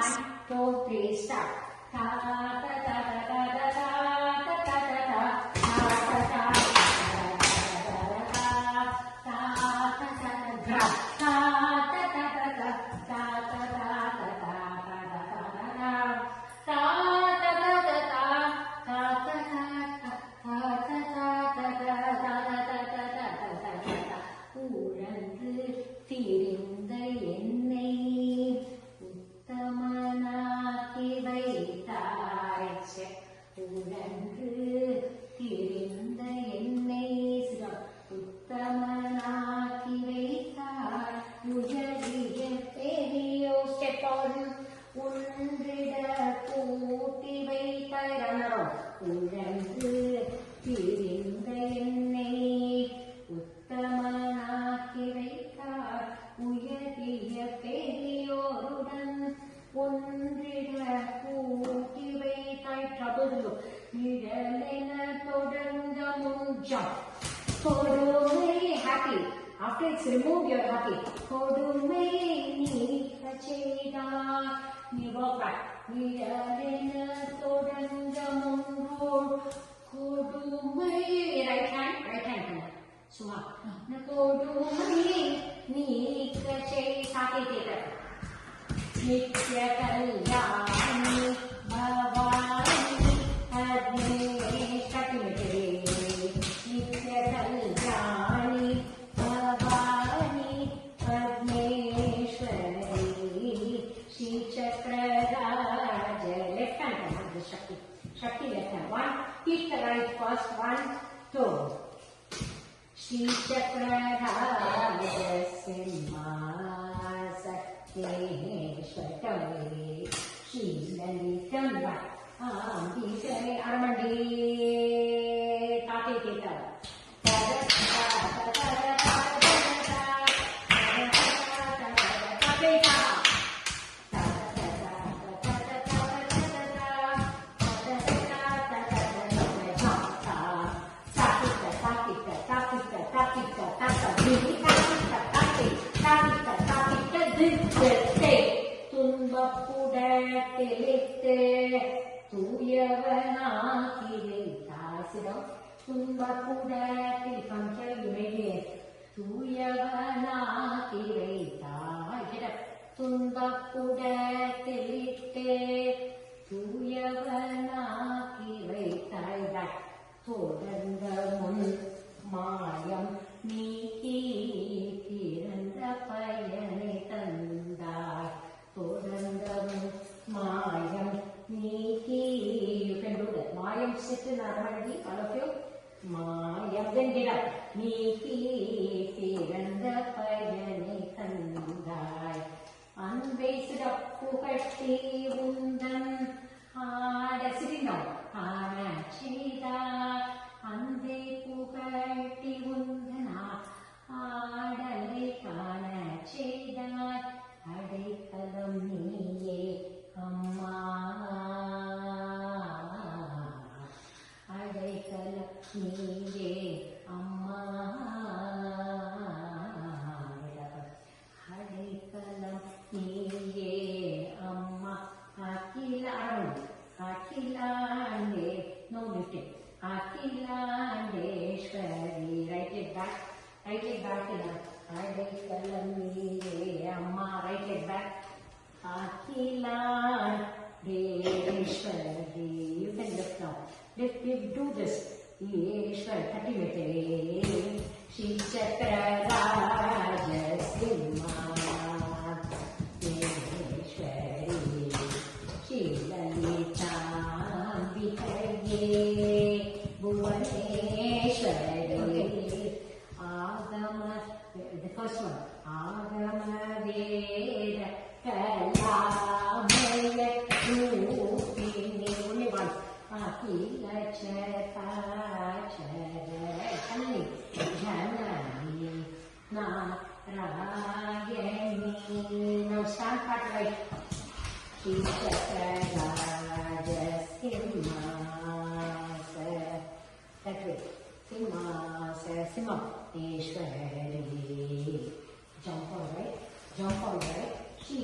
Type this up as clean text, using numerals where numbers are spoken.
One, two, three, start. Ta ta ta ta ta ta ta ta ta ta ta ta ta உழன்று திரிந்த என்னை உத்தமனாக்கி வைத்தார் உயரிய பெரியோருடன் ஒன்றிட கூட்டி வைத்தாய் trouble நிழலென தொடர்ந்த முஞ்சம் கொடுமை happy after it's removed you're happy கொடுமை நீக்க செய்தார் நீ walk back நிழலென தொடர்ந்த முன்றோர் கொடுமை right hand சும்மா கொடுமை நீக்க செய்தார் நித்ய கல்யாணி பவானி அக்னேஷ்வரி நித்ய Kalyani Bhavani அக்னேஷ்வரி Sri சக்கரராஜ left hand Shakti left hand one keep the right first one two Shri Chakraraja Simhasakeshwari Shri Lalitam Ambikare Aramandi Tate Teta துன்பப்புடத்திலிட்டு தூயவனாக்கி வைத்தாய் துன்பப்புடத்தில் பஞ்சயுமே தூயவனாக்கி வைத்தாய் துன்பப்புடத்திலிட்டு தூயவனாக்கி வைத்தாய் தொடர்ந்த முன் மாயம் நீக்கி பிறந்த பயனை தந்தாய் தொடர்ந்த மாயம் நீக்கி you can do that மாயம் sit in Aramandi all of you மாயம் then get up நீக்கி பிறந்த பயனை தந்தாய் அன்பை சிறப்பு கட்டி உந்தன் ஆட sitting down ஆட செய்தாய் அன்பை புகட்டி உந்தனா ஆடலை காண செய்தாய் அடைக்கலம் நீயே அம்மா அடைக்கலம் நீயே அம்மா அடைக்கலம் நீயே அம்மா அகிலாண்டே no lifting Akilandeswari write it back அடைக்கலம் நீயே அம்மா write it back Akilandeswari you can lift now lift do this Ishwar தட்டி விட்டே ஸ்ரீ சக்கரராஜ சிம்ஹாசனேஸ்வரி ஸ்ரீ லலிதாம்பிகையே புவனேஸ்வரி ஆகம the first one ஆகம வேத கலாமய ரூபிணி only one அகில சராச்சர கண்ணி Janani Narayani now stand part right Sri சக்கரராஜ சிம்ஹாச that way Simhaseshwari jump all right Shri